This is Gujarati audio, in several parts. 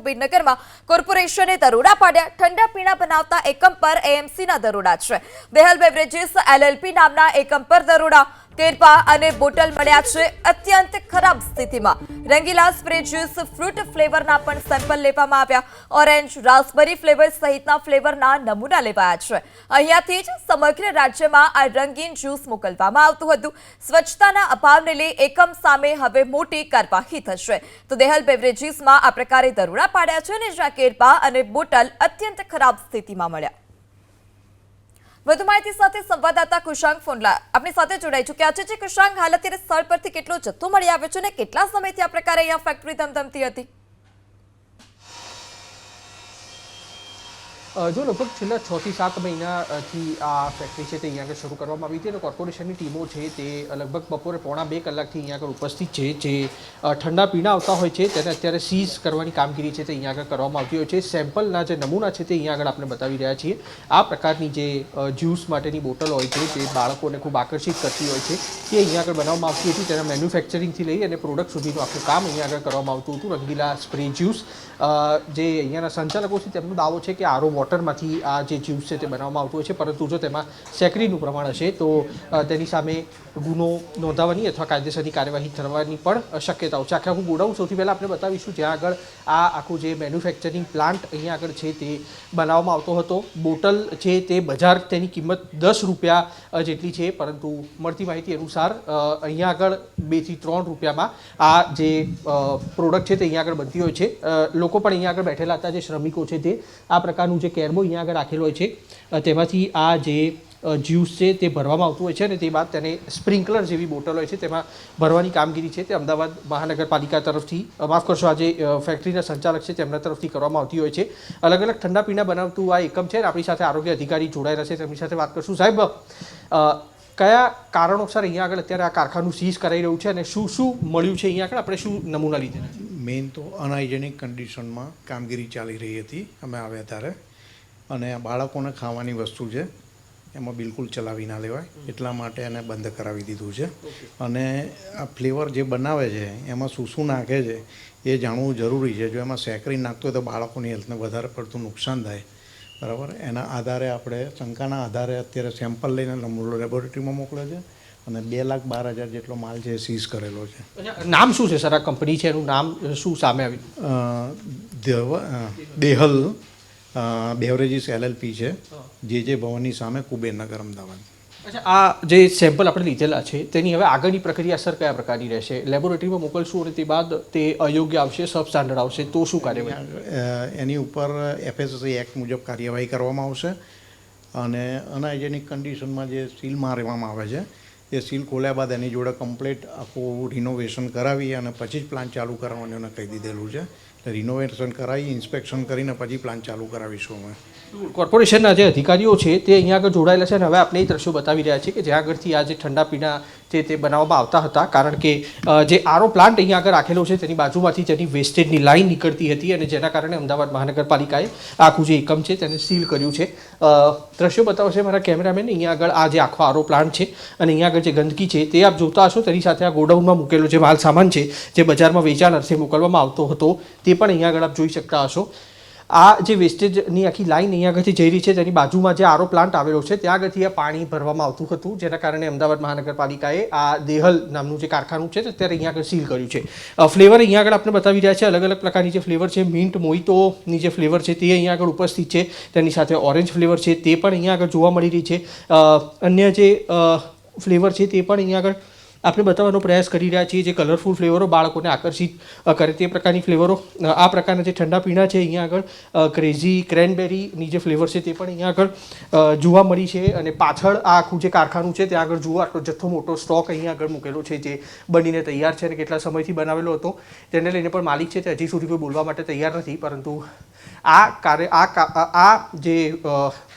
કબીરનગરમાં કોર્પોરેશને દરોડા પાડ્યા. ઠંડા પીણા બનાવતા એકમ પર એએમસીના દરોડા છે. દેહલ બેવરેજીસ એલએલપી નામના એકમ પર દરોડા. કેરપા અને બોટલ મળ્યા છે અત્યંત ખરાબ સ્થિતિમાં. રંગીલા સ્પ્રે જ્યુસ ફ્રૂટ ફ્લેવરના પણ સેમ્પલ લેવામાં આવ્યા. ઓરેન્જ, રાસ્પબેરી ફ્લેવર સહિતના ફ્લેવરના નમૂના લેવાયા છે. અહીંયાથી જ સમગ્ર રાજ્યમાં આ રંગીન જ્યુસ મોકલવામાં આવતું હતું. સ્વચ્છતાના અભાવને લઈ એકમ સામે હવે મોટી કાર્યવાહી થશે. તો દેહલ બેવરેજીસમાં આ પ્રકારે દરોડા પાડ્યા છે અને જ્યાં કેરપા અને બોટલ અત્યંત ખરાબ સ્થિતિમાં મળ્યા. વધુ માહિતી સાથે સંવાદદાતા કુશાંગ ફોનલા આપણી સાથે જોડાઈ ચૂક્યા છે. કુશાંગ, હાલ અત્યારે સ્થળ પરથી કેટલો જથ્થો મળી આવ્યો છે અને કેટલા સમયથી આ પ્રકારે અહીંયા ફેક્ટરી ધમધમતી હતી? જો લગભગ છેલ્લા 6 થી 7 મહિનાથી આ ફેક્ટરી છે તે અહીંયા આગળ શરૂ કરવામાં આવી હતી અને કોર્પોરેશનની ટીમો છે તે લગભગ બપોરે 1:30 કલાકથી અહીંયા આગળ ઉપસ્થિત છે. જે ઠંડા પીણા આવતા હોય છે તેને અત્યારે સીઝ કરવાની કામગીરી છે તે અહીંયા આગળ કરવામાં આવતી હોય છે. સેમ્પલના જે નમૂના છે તે અહીંયા આગળ આપણે બતાવી રહ્યા છીએ. આ પ્રકારની જે જ્યુસ માટેની બોટલ હોય છે તે બાળકોને ખૂબ આકર્ષિત કરતી હોય છે તે અહીંયા આગળ બનાવવામાં આવતી હતી. તેના મેન્યુફેક્ચરિંગથી લઈ અને પ્રોડક્ટ સુધીનું આખું કામ અહીંયા આગળ કરવામાં આવતું હતું. રંગીલા સ્પ્રે જ્યુસ જે અહીંયાના સંચાલકો છે તેમનો દાવો છે કે આરો વોટરમાંથી આ જે જ્યુસ છે તે બનાવવામાં આવતું હોય છે, પરંતુ જો તેમાં સેકરીનું પ્રમાણ હશે તો તેની સામે ગુનો નોંધાવવાની અથવા કાયદેસરની કાર્યવાહી થવાની પણ શક્યતાઓ છે. આખું ગોડાઉન સૌથી પહેલાં આપણે બતાવીશું જ્યાં આગળ આ આખું જે મેન્યુફેક્ચરિંગ પ્લાન્ટ અહીંયા આગળ છે તે બનાવવામાં આવતો હતો. બોટલ છે તે બજાર તેની કિંમત 10 રૂપિયા જેટલી છે, પરંતુ મળતી માહિતી અનુસાર અહીંયા આગળ 2 થી 3 રૂપિયામાં આ જે પ્રોડક્ટ છે તે અહીંયા આગળ બનતી હોય છે. લોકો પણ અહીંયા આગળ બેઠેલા હતા જે શ્રમિકો છે તે આ પ્રકારનું જે કેરબો અહીંયા આગળ રાખેલો હોય છે તેમાંથી આ જે જ્યુસ છે તે ભરવામાં આવતું હોય છે અને તે બાદ તેને સ્પ્રિંકલર જેવી બોટલ હોય છે તેમાં ભરવાની કામગીરી છે તે અમદાવાદ મહાનગરપાલિકા તરફથી, માફ કરશો, આ જે ફેક્ટરીના સંચાલક છે તેમના તરફથી કરવામાં આવતી હોય છે. અલગ અલગ ઠંડા પીણા બનાવતું આ એકમ છે. આપણી સાથે આરોગ્ય અધિકારી જોડાયેલા છે, તેમની સાથે વાત કરશું. સાહેબ, કયા કારણોસર અહીંયા આગળ અત્યારે આ કારખાનું સીઝ કરાઈ રહ્યું છે અને શું શું મળ્યું છે અહીંયા આગળ? આપણે શું નમૂના લીધેલા? મેઇન તો અનહાઇજેનિક કન્ડિશનમાં કામગીરી ચાલી રહી હતી અમે આવ્યા ત્યારે, અને બાળકોને ખાવાની વસ્તુ છે એમાં બિલકુલ ચલાવી ના લેવાય એટલા માટે એને બંધ કરાવી દીધું છે. અને આ ફ્લેવર જે બનાવે છે એમાં શું શું નાખે છે એ જાણવું જરૂરી છે. જો એમાં સેકરી નાખતો હોય તો બાળકોની હેલ્થને વધારે પડતું નુકસાન થાય, બરાબર. એના આધારે આપણે શંકાના આધારે અત્યારે સેમ્પલ લઈને લેબોરેટરીમાં મોકલે છે અને 2,12,000 જેટલો માલ છે એ સીઝ કરેલો છે. નામ શું છે સર? આ કંપની છે એનું નામ શું સામે આવ્યું? દેહલ બેવરેજીસ એલએલપી છે, જે ભવનની સામે કુબેરનગર, અમદાવાદ. અચ્છા, આ જે સેમ્પલ આપણે લીધેલા છે તેની હવે આગળની પ્રક્રિયા સર કયા પ્રકારની રહેશે? લેબોરેટરીમાં મોકલશું અને તે બાદ તે અયોગ્ય આવશે, સબ સ્ટાન્ડર્ડ આવશે તો શું કાર્યવાહી? એની ઉપર FSSAI એક્ટ મુજબ કાર્યવાહી કરવામાં આવશે અને અનહાઇજેનિક કન્ડિશનમાં જે સીલ મારવામાં આવે છે એ સીલ ખોલ્યા બાદ એની જોડે કમ્પ્લીટ આખું રિનોવેશન કરાવી અને પછી જ પ્લાન્ટ ચાલુ કરવાનું એને કહી દીધેલું છે. રિનોવેશન કરાવી, ઇન્સ્પેક્શન કરીને પછી પ્લાન્ટ ચાલુ કરાવીશું અમે. કોર્પોરેશનના જે અધિકારીઓ છે તે અહીંયા આગળ જોડાયેલા છે અને હવે આપણે એ દ્રશ્યો બતાવી રહ્યા છીએ કે જ્યાં આગળથી આ જે ઠંડા પીણા છે તે બનાવવામાં આવતા હતા, કારણ કે જે આરો પ્લાન્ટ અહીંયા આગળ રાખેલો છે તેની બાજુમાંથી જેની વેસ્ટેજની લાઈન નીકળતી હતી અને જેના કારણે અમદાવાદ મહાનગરપાલિકાએ આખું જે એકમ છે તેને સીલ કર્યું છે. દ્રશ્યો બતાવશે મારા કેમેરામેન. અહીંયા આગળ આ જે આખો આરો પ્લાન્ટ છે અને અહીંયા આગળ જે ગંદકી છે તે આપ જોતા હશો. તેની સાથે આ ગોડાઉનમાં મૂકેલો જે માલ સામાન છે જે બજારમાં વેચાણ અર્થે મોકલવામાં આવતો હતો તે પણ અહીંયા આગળ આપ જોઈ શકતા હશો. આ જે વેસ્ટેજની આખી લાઈન અહીંયા આગળથી જઈ રહી છે તેની બાજુમાં જે આરો પ્લાન્ટ આવેલો છે ત્યાં આગળથી આ પાણી ભરવામાં આવતું હતું, જેના કારણે અમદાવાદ મહાનગરપાલિકાએ આ દેહલ નામનું જે કારખાનું છે અત્યારે અહીંયા આગળ સીલ કર્યું છે. ફ્લેવર અહીંયા આગળ આપણે બતાવી રહ્યા છે. અલગ અલગ પ્રકારની જે ફ્લેવર છે, મિન્ટ મોહિતોની જે ફ્લેવર છે તે અહીંયા આગળ ઉપસ્થિત છે. તેની સાથે ઓરેન્જ ફ્લેવર છે તે પણ અહીંયા આગળ જોવા મળી રહી છે. અન્ય જે ફ્લેવર છે તે પણ અહીંયા આગળ આપણે બતાવવાનો પ્રયાસ કરી રહ્યા છીએ. જે કલરફુલ ફ્લેવરો બાળકોને આકર્ષિત કરે તે પ્રકારની ફ્લેવરો. આ પ્રકારના જે ઠંડા પીણા છે અહીંયા આગળ ક્રેઝી ક્રેનબેરીની જે ફ્લેવર છે તે પણ અહીંયા આગળ જોવા મળી છે. અને પાછળ આ આખું જે કારખાનું છે ત્યાં આગળ જુઓ આટલો જથ્થો મોટો સ્ટોક અહીંયા આગળ મૂકેલો છે જે બનીને તૈયાર છે અને કેટલા સમયથી બનાવેલો હતો તેને લઈને પણ માલિક છે તે હજી સુધી કોઈ બોલવા માટે તૈયાર નથી. પરંતુ આ જે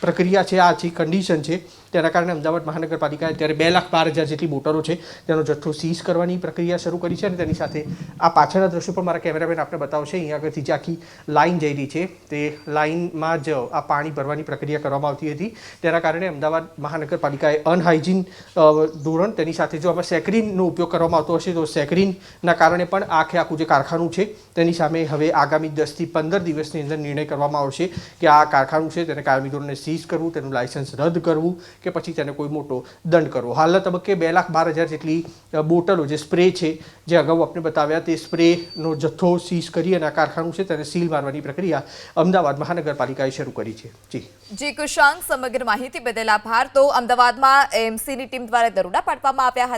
પ્રક્રિયા છે, આ જે કન્ડિશન છે તેના કારણે અમદાવાદ મહાનગરપાલિકાએ અત્યારે 2,12,000 જેટલી બોટલો છે તેનો તેનો જથ્થો સીઝ કરવાની પ્રક્રિયા શરૂ કરી છે અને તેની સાથે આ પાછળના દ્રશ્યો પણ મારા કેમેરામેન આપને બતાવશે. અહીંયા આગળથી જે આખી લાઇન જઈ રહી છે તે લાઇનમાં જ આ પાણી ભરવાની પ્રક્રિયા કરવામાં આવતી હતી. તેના કારણે અમદાવાદ મહાનગરપાલિકાએ અનહાઇજીન ધોરણ તેની સાથે જો આમાં સેક્રીનનો ઉપયોગ કરવામાં આવતો હશે તો સેક્રીનના કારણે પણ આખું જે કારખાનું છે તેની સામે હવે આગામી 10 થી 15 દિવસની અંદર નિર્ણય કરવામાં આવશે કે આ કારખાનું છે તેને કાયમી ધોરણે સીઝ કરવું, તેનું લાયસન્સ રદ કરવું કે પછી તેને કોઈ મોટો દંડ કરવો. હાલના તબક્કે 2,12,000 જેટલી બોટલો જે સ્પ્રે છે જે અગાઉ આપણે બતાવ્યા તે સ્પ્રેનો જથ્થો સીઝ કરી અને આ કારખાનું છે તેને સીલ મારવાની પ્રક્રિયા અમદાવાદ મહાનગરપાલિકાએ શરૂ કરી છે. જી કુશાંક, સમગ્ર માહિતી બદલ આભાર. તો અમદાવાદમાં એએમસીની ટીમ દ્વારા દરોડા પાડવામાં આવ્યા હતા.